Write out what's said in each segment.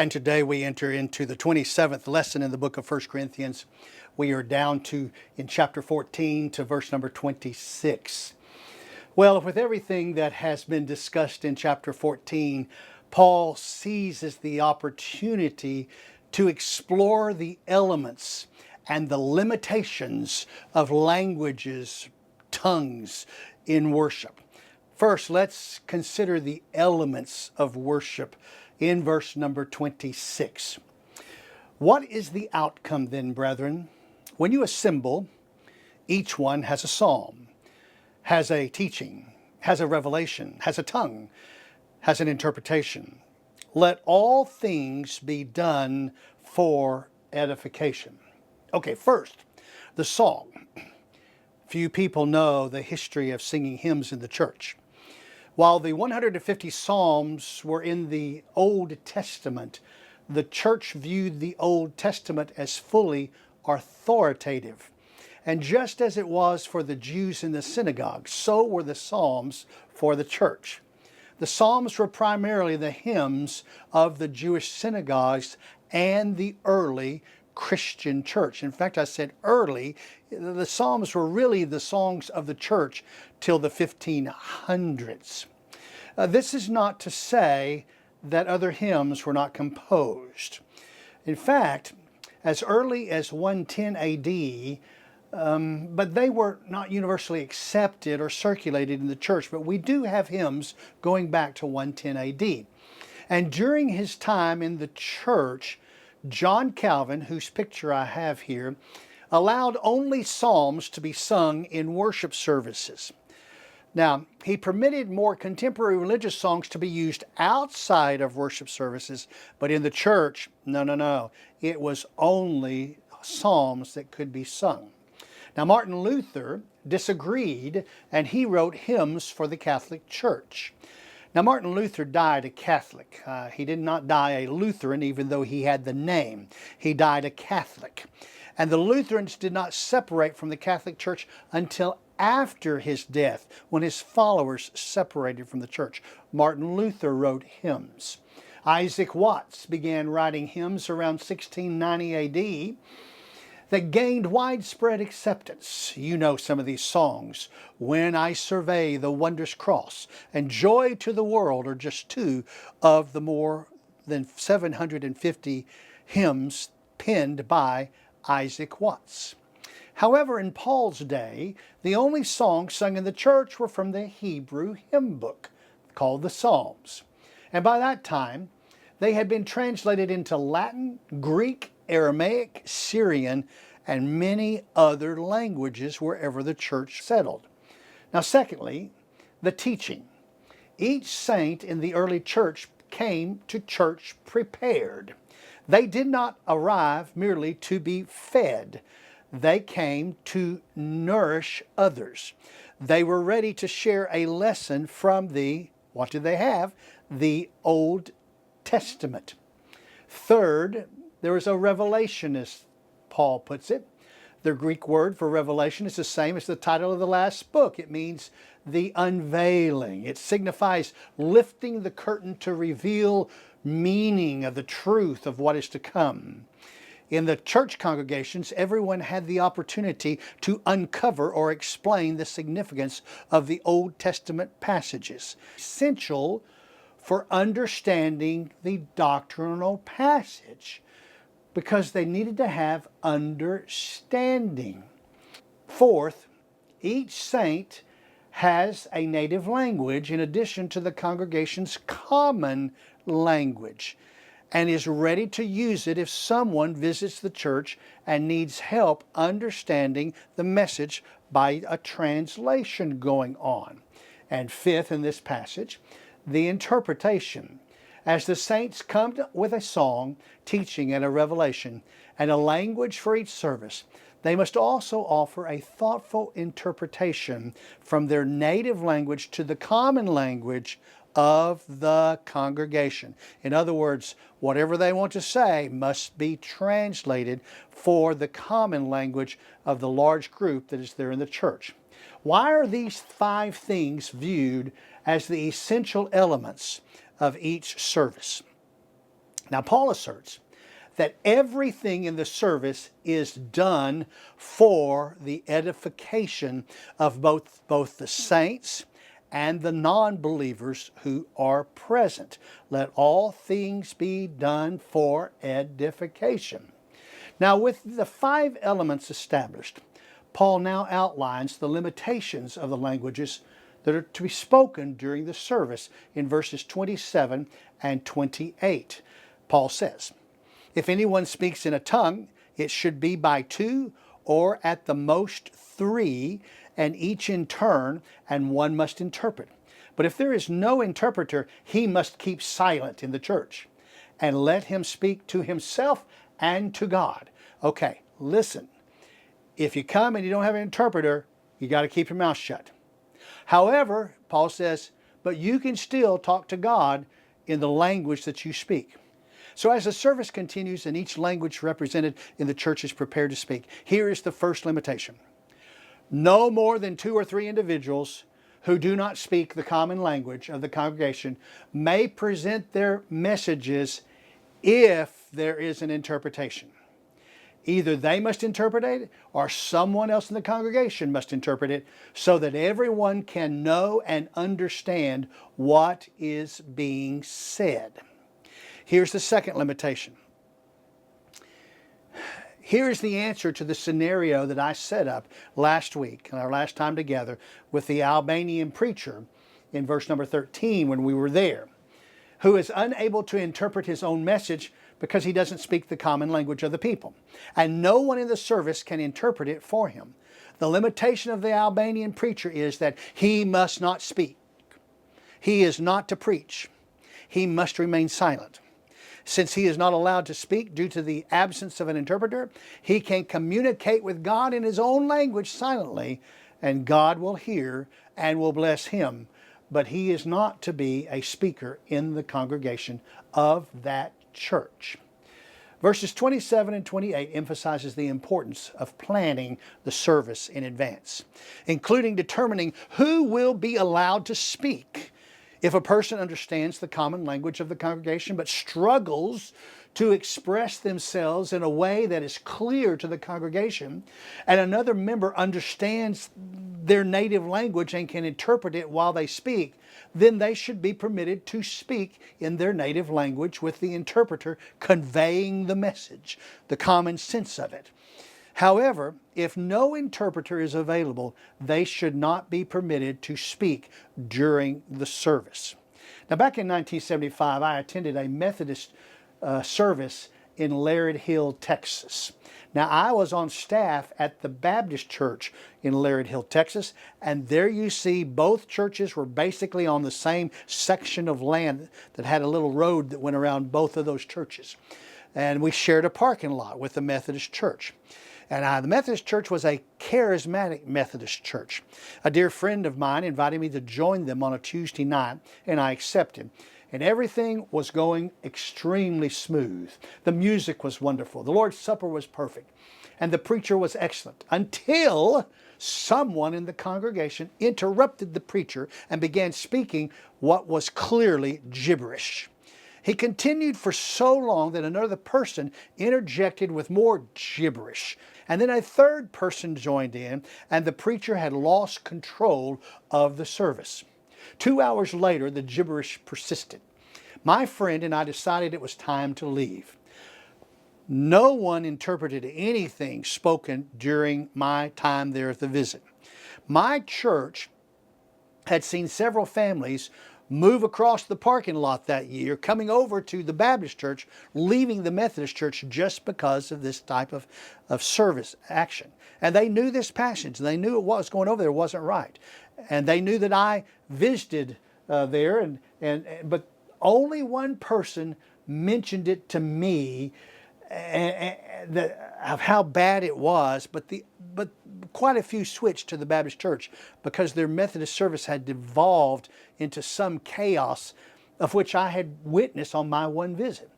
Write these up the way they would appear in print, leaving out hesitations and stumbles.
And today we enter into the 27th lesson in the book of 1 Corinthians. We are down to in chapter 14 to verse number 26. Well, with everything that has been discussed in chapter 14, Paul seizes the opportunity to explore the elements and the limitations of languages, tongues in worship. First, let's consider the elements of worship in verse number 26. What is the outcome then, brethren? When you assemble, each one has a psalm, has a teaching, has a revelation, has a tongue, has an interpretation. Let all things be done for edification. Okay, first, the song. Few people know the history of singing hymns in the church. While the 150 Psalms were in the Old Testament, the church viewed the Old Testament as fully authoritative. And just as it was for the Jews in the synagogue, so were the Psalms for the church. The Psalms were primarily the hymns of the Jewish synagogues and the early Christian church. In fact, I said early. The Psalms were really the songs of the church till the 1500s. This is not to say that other hymns were not composed. In fact, as early as 110 AD, but they were not universally accepted or circulated in the church. But we do have hymns going back to 110 AD. And during his time in the church, John Calvin, whose picture I have here, allowed only psalms to be sung in worship services. Now, he permitted more contemporary religious songs to be used outside of worship services, but in the church, no. It was only psalms that could be sung. Now, Martin Luther disagreed, and he wrote hymns for the Catholic Church. Now, Martin Luther died a Catholic. He did not die a Lutheran, even though he had the name. He died a Catholic. And the Lutherans did not separate from the Catholic Church until after his death, when his followers separated from the church. Martin Luther wrote hymns. Isaac Watts began writing hymns around 1690 AD that gained widespread acceptance. You know some of these songs. When I Survey the Wondrous Cross and Joy to the World are just two of the more than 750 hymns penned by Isaac Watts. However, in Paul's day, the only songs sung in the church were from the Hebrew hymn book, called the Psalms. And by that time, they had been translated into Latin, Greek, Aramaic, Syrian, and many other languages wherever the church settled. Now, secondly, the teaching. Each saint in the early church came to church prepared. They did not arrive merely to be fed. They came to nourish others. They were ready to share a lesson from what did they have? The Old Testament. Third, there was a revelation, as Paul puts it. The Greek word for revelation is the same as the title of the last book. It means the unveiling. It signifies lifting the curtain to reveal meaning of the truth of what is to come. In the church congregations, everyone had the opportunity to uncover or explain the significance of the Old Testament passages, essential for understanding the doctrinal passage, because they needed to have understanding. Fourth, each saint has a native language in addition to the congregation's common language, and is ready to use it if someone visits the church and needs help understanding the message by a translation going on. And fifth, in this passage, the interpretation. As the saints come with a song, teaching, and a revelation, and a language for each service, they must also offer a thoughtful interpretation from their native language to the common language of the congregation. In other words, whatever they want to say must be translated for the common language of the large group that is there in the church. Why are these 5 things viewed as the essential elements of each service? Now, Paul asserts that everything in the service is done for the edification of both the saints and the non-believers who are present. Let all things be done for edification. Now, with the 5 elements established, Paul now outlines the limitations of the languages that are to be spoken during the service in verses 27 and 28. Paul says, "If anyone speaks in a tongue, it should be by 2 or at the most 3, and each in turn, and one must interpret. But if there is no interpreter, he must keep silent in the church, and let him speak to himself and to God." Okay, listen. If you come and you don't have an interpreter, you got to keep your mouth shut. However, Paul says, but you can still talk to God in the language that you speak. So as the service continues and each language represented in the church is prepared to speak, here is the first limitation. No more than 2 or 3 individuals who do not speak the common language of the congregation may present their messages if there is an interpretation. Either they must interpret it or someone else in the congregation must interpret it so that everyone can know and understand what is being said. Here's the second limitation. Here's the answer to the scenario that I set up last week, our last time together, with the Albanian preacher in verse number 13 when we were there, who is unable to interpret his own message because he doesn't speak the common language of the people. And no one in the service can interpret it for him. The limitation of the Albanian preacher is that he must not speak. He is not to preach. He must remain silent. Since he is not allowed to speak due to the absence of an interpreter, he can communicate with God in his own language silently, and God will hear and will bless him. But he is not to be a speaker in the congregation of that church. Verses 27 and 28 emphasizes the importance of planning the service in advance, including determining who will be allowed to speak. If a person understands the common language of the congregation but struggles to express themselves in a way that is clear to the congregation, and another member understands their native language and can interpret it while they speak, then they should be permitted to speak in their native language with the interpreter conveying the message, the common sense of it. However, if no interpreter is available, they should not be permitted to speak during the service. Now, back in 1975, I attended a Methodist service in Laird Hill, Texas. Now, I was on staff at the Baptist church in Laird Hill, Texas, and there you see both churches were basically on the same section of land that had a little road that went around both of those churches. And we shared a parking lot with the Methodist church. And the Methodist church was a charismatic Methodist church. A dear friend of mine invited me to join them on a Tuesday night, and I accepted. And everything was going extremely smooth. The music was wonderful. The Lord's Supper was perfect. And the preacher was excellent, until someone in the congregation interrupted the preacher and began speaking what was clearly gibberish. He continued for so long that another person interjected with more gibberish. And then a third person joined in, and the preacher had lost control of the service. 2 hours later, the gibberish persisted. My friend and I decided it was time to leave. No one interpreted anything spoken during my time there at the visit. My church had seen several families move across the parking lot that year, coming over to the Baptist church, leaving the Methodist church just because of this type of service action. And they knew this passage. They knew what was going over there wasn't right. And they knew that I visited there, but only one person mentioned it to me of how bad it was, but quite a few switched to the Baptist church because their Methodist service had devolved into some chaos of which I had witnessed on my one visit.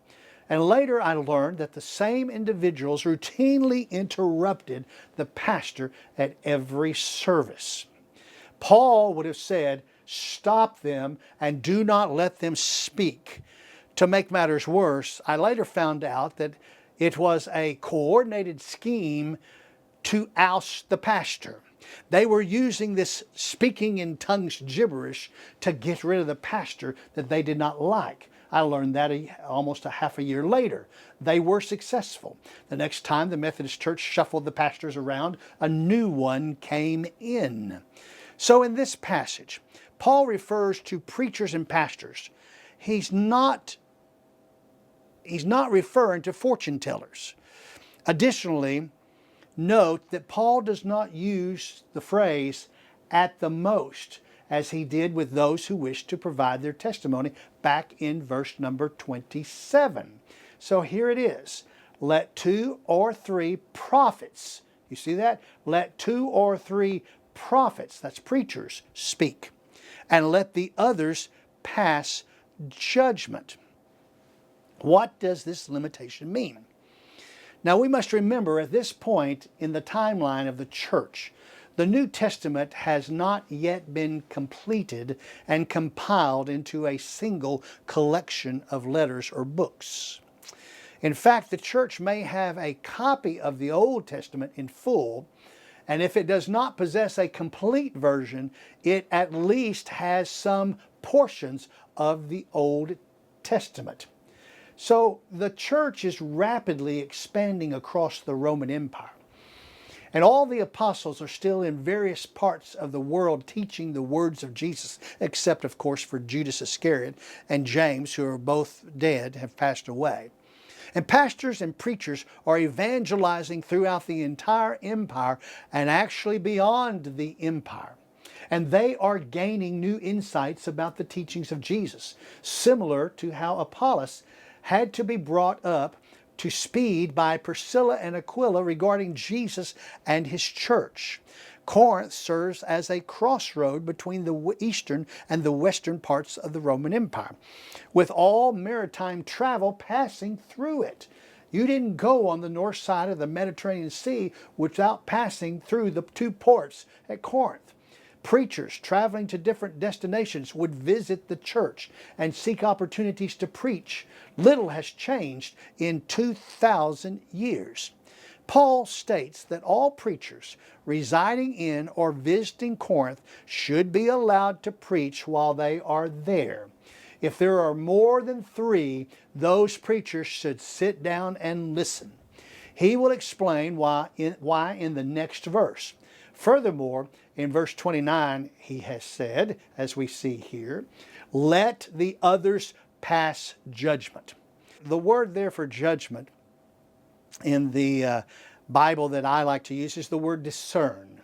And later I learned that the same individuals routinely interrupted the pastor at every service. Paul would have said, stop them and do not let them speak. To make matters worse, I later found out that it was a coordinated scheme to oust the pastor. They were using this speaking in tongues gibberish to get rid of the pastor that they did not like. I learned that almost a half a year later. They were successful. The next time the Methodist Church shuffled the pastors around, a new one came in. So in this passage, Paul refers to preachers and pastors. He's not referring to fortune tellers. Additionally, note that Paul does not use the phrase "at the most" as he did with those who wished to provide their testimony back in verse number 27. So here it is. Let 2 or 3 prophets, you see that? Let 2 or 3 prophets, that's preachers, speak, and let the others pass judgment. What does this limitation mean? Now we must remember at this point in the timeline of the church, the New Testament has not yet been completed and compiled into a single collection of letters or books. In fact, the church may have a copy of the Old Testament in full, and if it does not possess a complete version, it at least has some portions of the Old Testament. So the church is rapidly expanding across the Roman Empire. And all the apostles are still in various parts of the world teaching the words of Jesus, except, of course, for Judas Iscariot and James, who are both dead, have passed away. And pastors and preachers are evangelizing throughout the entire empire and actually beyond the empire. And they are gaining new insights about the teachings of Jesus, similar to how Apollos had to be brought up to speed by Priscilla and Aquila regarding Jesus and his church. Corinth serves as a crossroad between the eastern and the western parts of the Roman Empire, with all maritime travel passing through it. You didn't go on the north side of the Mediterranean Sea without passing through the 2 ports at Corinth. Preachers traveling to different destinations would visit the church and seek opportunities to preach. Little has changed in 2,000 years. Paul states that all preachers residing in or visiting Corinth should be allowed to preach while they are there. If there are more than 3, those preachers should sit down and listen. He will explain why in the next verse. Furthermore, in verse 29, he has said, as we see here, let the others pass judgment. The word there for judgment in the Bible that I like to use is the word discern.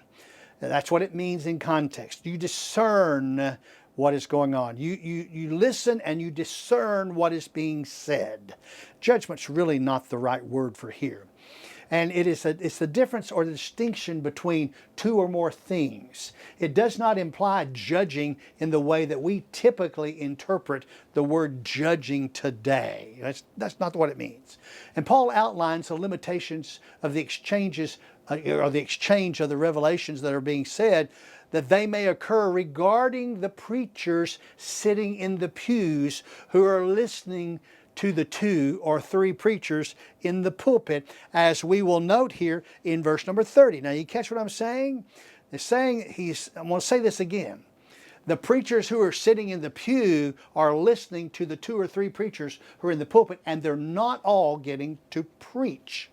That's what it means in context. You discern what is going on. You listen and you discern what is being said. Judgment's really not the right word for here. And it's the difference or the distinction between 2 or more things. It does not imply judging in the way that we typically interpret the word judging today. That's not what it means. And Paul outlines the limitations of the exchanges or the exchange of the revelations that are being said, that they may occur regarding the preachers sitting in the pews who are listening to the 2 or 3 preachers in the pulpit, as we will note here in verse number 30. Now you catch what I'm saying? I'm going to say this again. The preachers who are sitting in the pew are listening to the 2 or 3 preachers who are in the pulpit, and they're not all getting to preach.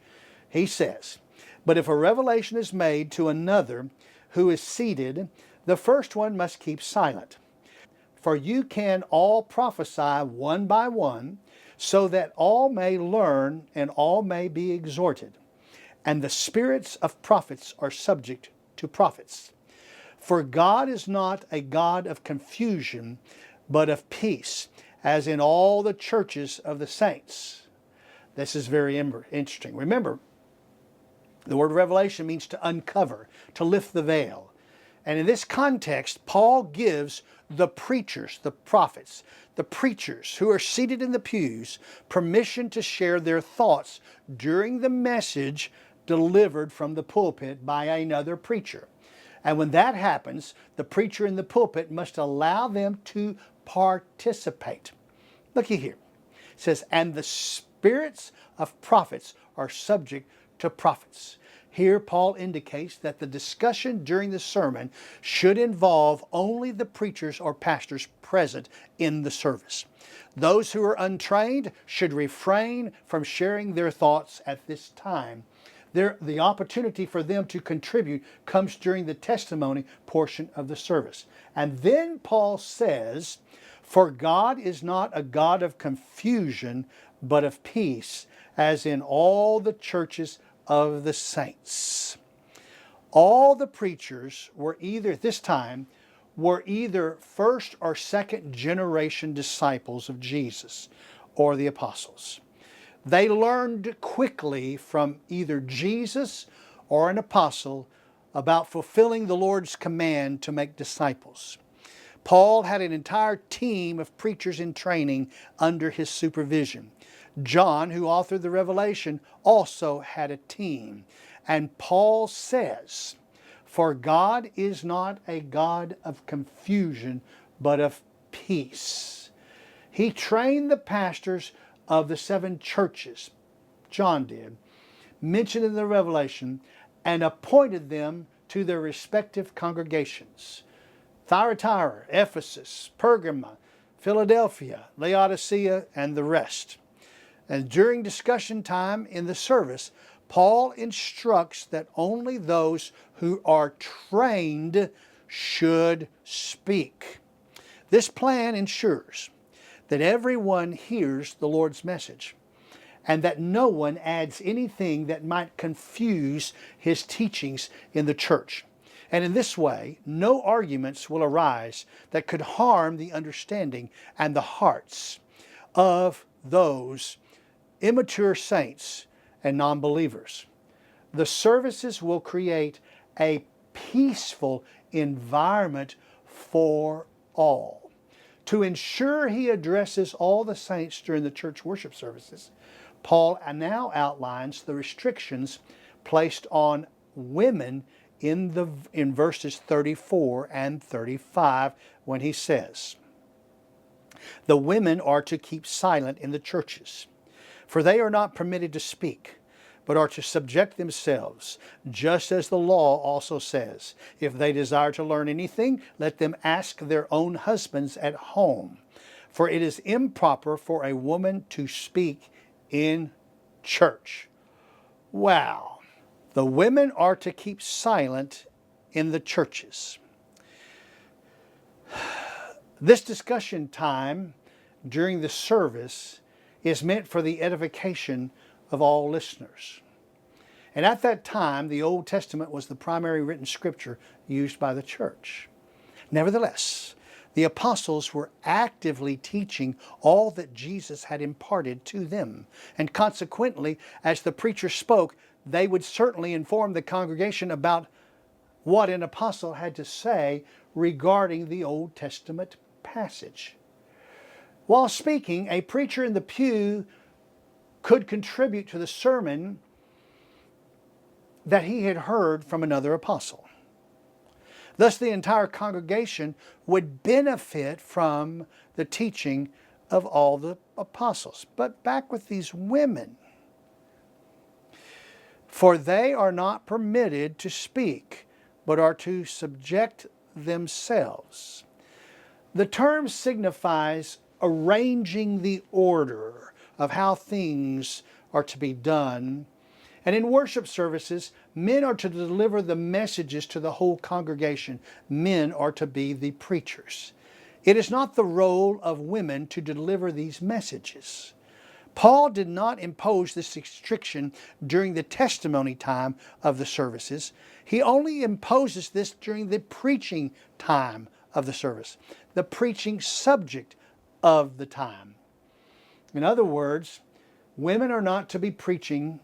He says, but if a revelation is made to another who is seated, the first one must keep silent. For you can all prophesy one by one, so that all may learn and all may be exhorted. And the spirits of prophets are subject to prophets. For God is not a God of confusion, but of peace, as in all the churches of the saints. This is very interesting. Remember, the word revelation means to uncover, to lift the veil. And in this context, Paul gives the preachers, the prophets, the preachers who are seated in the pews permission to share their thoughts during the message delivered from the pulpit by another preacher. And when that happens, the preacher in the pulpit must allow them to participate. Looky here. It says, and the spirits of prophets are subject to prophets. Here, Paul indicates that the discussion during the sermon should involve only the preachers or pastors present in the service. Those who are untrained should refrain from sharing their thoughts at this time. The opportunity for them to contribute comes during the testimony portion of the service. And then Paul says, for God is not a God of confusion, but of peace, as in all the churches of the saints. All the preachers were either, at this time, were either first or second generation disciples of Jesus or the apostles. They learned quickly from either Jesus or an apostle about fulfilling the Lord's command to make disciples. Paul had an entire team of preachers in training under his supervision. John, who authored the Revelation, also had a team. And Paul says, for God is not a God of confusion, but of peace. He trained the pastors of the 7 churches, John did, mentioned in the Revelation, and appointed them to their respective congregations. Thyatira, Ephesus, Pergamum, Philadelphia, Laodicea, and the rest. And during discussion time in the service, Paul instructs that only those who are trained should speak. This plan ensures that everyone hears the Lord's message and that no one adds anything that might confuse his teachings in the church. And in this way, no arguments will arise that could harm the understanding and the hearts of those immature saints and non-believers. The services will create a peaceful environment for all. To ensure he addresses all the saints during the church worship services, Paul now outlines the restrictions placed on women in verses 34 and 35 when he says, the women are to keep silent in the churches, for they are not permitted to speak, but are to subject themselves, just as the law also says. If they desire to learn anything, let them ask their own husbands at home, for it is improper for a woman to speak in church. Wow. The women are to keep silent in the churches. This discussion time during the service is meant for the edification of all listeners. And at that time, the Old Testament was the primary written scripture used by the church. Nevertheless, the apostles were actively teaching all that Jesus had imparted to them. And consequently, as the preacher spoke, they would certainly inform the congregation about what an apostle had to say regarding the Old Testament passage. While speaking, a preacher in the pew could contribute to the sermon that he had heard from another apostle. Thus, the entire congregation would benefit from the teaching of all the apostles. But back with these women. For they are not permitted to speak, but are to subject themselves. The term signifies arranging the order of how things are to be done. And in worship services, men are to deliver the messages to the whole congregation. Men are to be the preachers. It is not the role of women to deliver these messages. Paul did not impose this restriction during the testimony time of the services. He only imposes this during the preaching time of the service, the preaching subject of the time. In other words, women are not to be preaching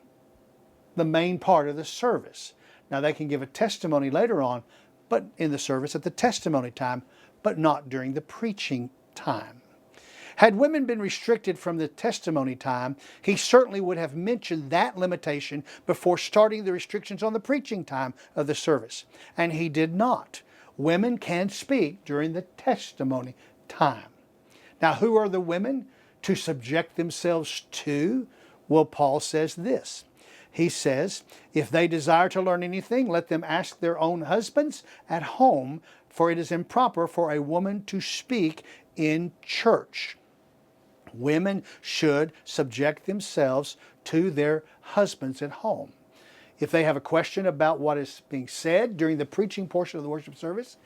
the main part of the service. Now they can give a testimony later on, but in the service at the testimony time, but not during the preaching time. Had women been restricted from the testimony time, he certainly would have mentioned that limitation before starting the restrictions on the preaching time of the service. And he did not. Women can speak during the testimony time. Now, who are the women? to subject themselves to? Well, Paul says this. He says, if they desire to learn anything, let them ask their own husbands at home, for it is improper for a woman to speak in church. Women should subject themselves to their husbands at home. If they have a question about what is being said during the preaching portion of the worship service,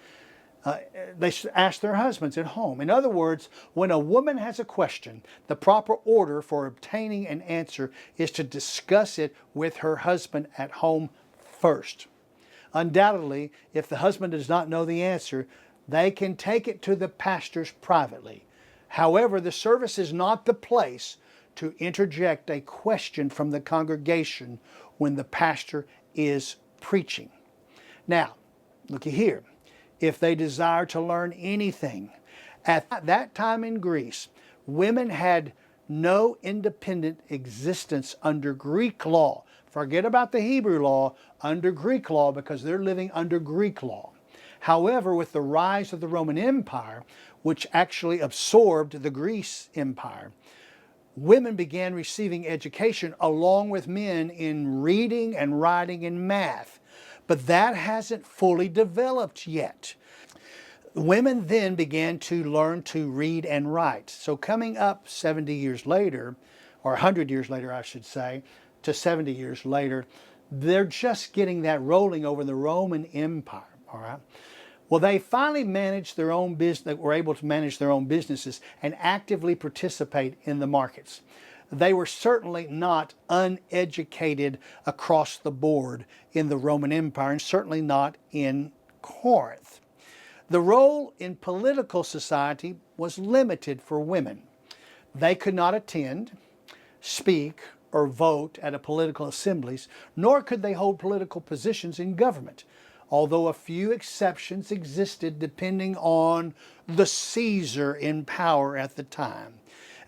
they should ask their husbands at home. In other words, when a woman has a question, the proper order for obtaining an answer is to discuss it with her husband at home first. Undoubtedly, if the husband does not know the answer, they can take it to the pastors privately. However, the service is not the place to interject a question from the congregation when the pastor is preaching. Now, looky here. If they desire to learn anything. At that time in Greece, women had no independent existence under Greek law. Forget about the Hebrew law, under Greek law, because they're living under Greek law. However, with the rise of the Roman Empire, which actually absorbed the Greece Empire, women began receiving education along with men in reading and writing and math. But that hasn't fully developed yet. Women then began to learn to read and write. So coming up 70 years later, or 100 years later I should say, to 70 years later, they're just getting that rolling over the Roman Empire, all right? Well, they finally managed their own business, were able to manage their own businesses and actively participate in the markets. They were certainly not uneducated across the board in the Roman Empire, and certainly not in Corinth. The role in political society was limited for women. They could not attend, speak, or vote at political assemblies, nor could they hold political positions in government, although a few exceptions existed depending on the Caesar in power at the time.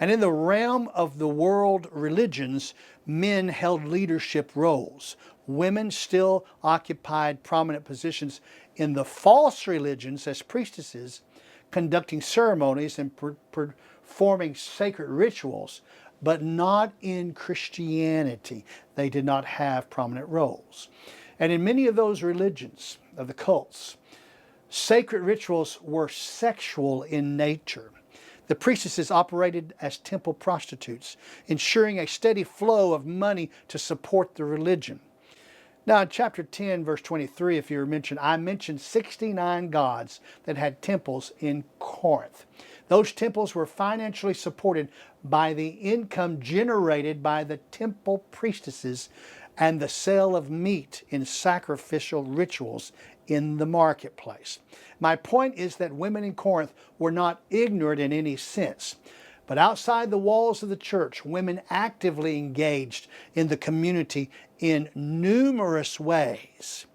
And in the realm of the world religions, men held leadership roles. Women still occupied prominent positions in the false religions as priestesses, conducting ceremonies and performing sacred rituals, but not in Christianity. They did not have prominent roles. And in many of those religions, of the cults, sacred rituals were sexual in nature. The priestesses operated as temple prostitutes, ensuring a steady flow of money to support the religion. Now in chapter 10, verse 23, if you mentioned, I mentioned 69 gods that had temples in Corinth. Those temples were financially supported by the income generated by the temple priestesses and the sale of meat in sacrificial rituals in the marketplace. My point is that women in Corinth were not ignorant in any sense, but outside the walls of the church, women actively engaged in the community in numerous ways.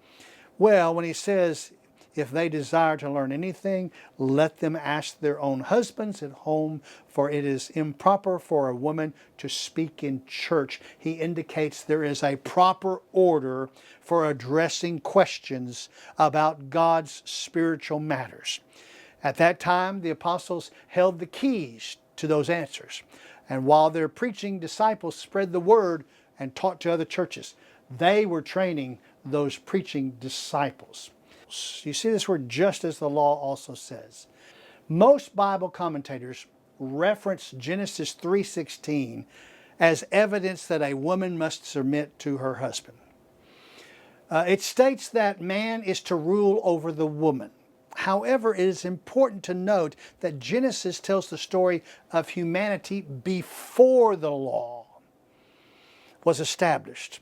Well, when he says, if they desire to learn anything, let them ask their own husbands at home, for it is improper for a woman to speak in church. He indicates there is a proper order for addressing questions about God's spiritual matters. At that time, the apostles held the keys to those answers. And while their preaching disciples spread the word and taught to other churches, they were training those preaching disciples. You see this word, just as the law also says. Most Bible commentators reference Genesis 3:16 as evidence that a woman must submit to her husband. It states that man is to rule over the woman. However, it is important to note that Genesis tells the story of humanity before the law was established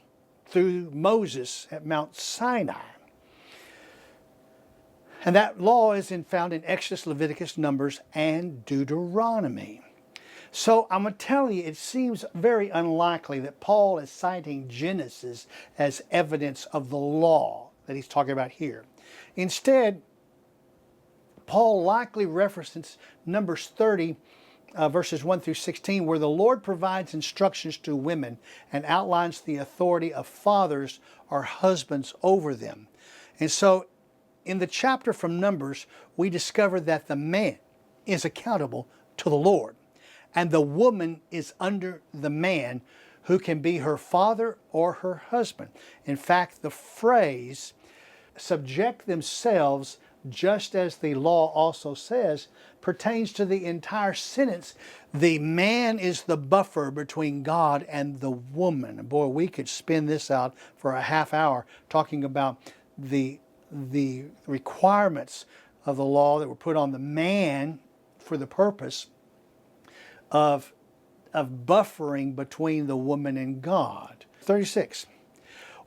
through Moses at Mount Sinai. And that law is found in Exodus, Leviticus, Numbers, and Deuteronomy. So I'm going to tell you, it seems very unlikely that Paul is citing Genesis as evidence of the law that he's talking about here. Instead, Paul likely references Numbers 30, verses 1 through 16, where the Lord provides instructions to women and outlines the authority of fathers or husbands over them. And so in the chapter from Numbers, we discover that the man is accountable to the Lord. and the woman is under the man, who can be her father or her husband. In fact, the phrase, subject themselves, just as the law also says, pertains to the entire sentence. The man is the buffer between God and the woman. Boy, we could spin this out for a half hour talking about the requirements of the law that were put on the man for the purpose of buffering between the woman and God. 36.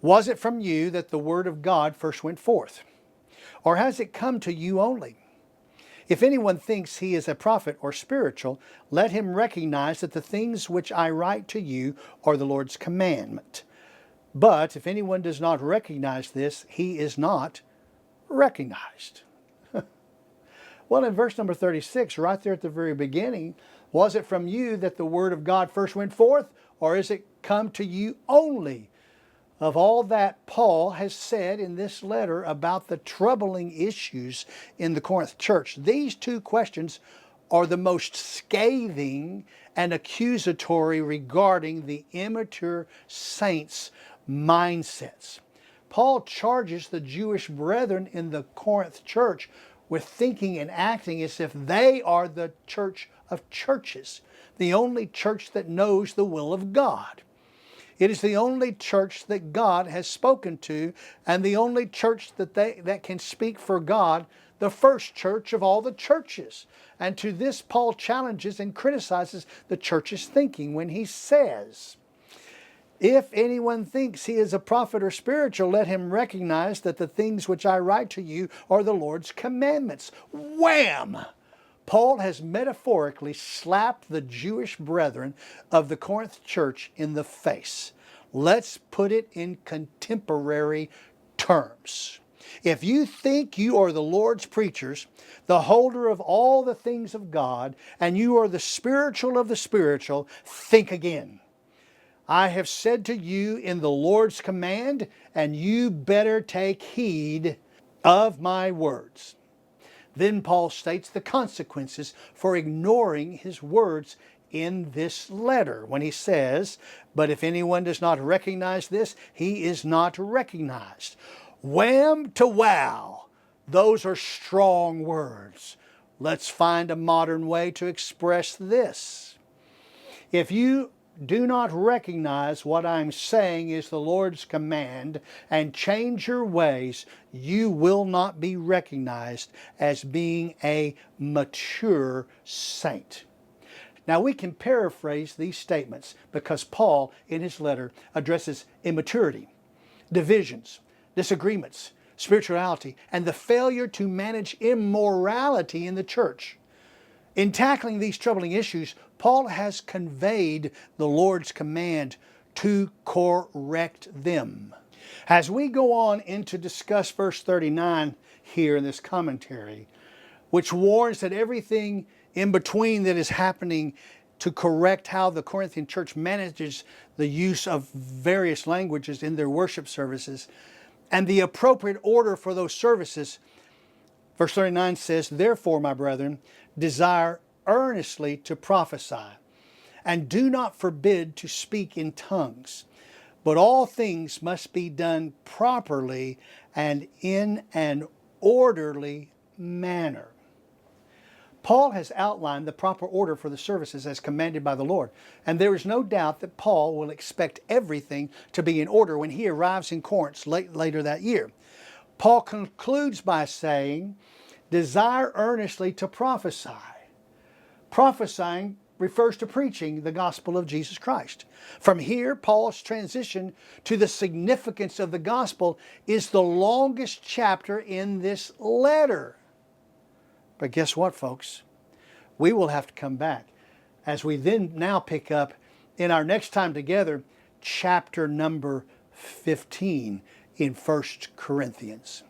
Was it from you that the word of God first went forth? Or has it come to you only? If anyone thinks he is a prophet or spiritual, let him recognize that the things which I write to you are the Lord's commandment. But if anyone does not recognize this, he is not recognized. Well, in verse number 36, right there at the very beginning, was it from you that the word of God first went forth, or is it come to you only? Of all that Paul has said in this letter about the troubling issues in the Corinth church, these two questions are the most scathing and accusatory regarding the immature saints' mindsets. Paul charges the Jewish brethren in the Corinth church with thinking and acting as if they are the church of churches, the only church that knows the will of God. It is the only church that God has spoken to, and the only church that can speak for God, the first church of all the churches. And to this, Paul challenges and criticizes the church's thinking when he says, if anyone thinks he is a prophet or spiritual, let him recognize that the things which I write to you are the Lord's commandments. Wham! Paul has metaphorically slapped the Jewish brethren of the Corinth church in the face. Let's put it in contemporary terms. If you think you are the Lord's preachers, the holder of all the things of God, and you are the spiritual of the spiritual, think again. I have said to you in the Lord's command, and you better take heed of my words. Then Paul states the consequences for ignoring his words in this letter when he says, but if anyone does not recognize this, he is not recognized. Wham to wow. Those are strong words. Let's find a modern way to express this. If you do not recognize what I'm saying is the Lord's command and change your ways, you will not be recognized as being a mature saint. Now we can paraphrase these statements because Paul in his letter addresses immaturity, divisions, disagreements, spirituality, and the failure to manage immorality in the church. In tackling these troubling issues, Paul has conveyed the Lord's command to correct them. As we go on into discuss verse 39 here in this commentary, which warns that everything in between that is happening to correct how the Corinthian church manages the use of various languages in their worship services and the appropriate order for those services, verse 39 says, therefore, my brethren, desire earnestly to prophesy, and do not forbid to speak in tongues. But all things must be done properly and in an orderly manner. Paul has outlined the proper order for the services as commanded by the Lord, and there is no doubt that Paul will expect everything to be in order when he arrives in Corinth later that year. Paul concludes by saying, desire earnestly to prophesy. Prophesying refers to preaching the gospel of Jesus Christ. From here, Paul's transition to the significance of the gospel is the longest chapter in this letter. But guess what, folks? We will have to come back as we then now pick up in our next time together, chapter number 15 in 1 Corinthians.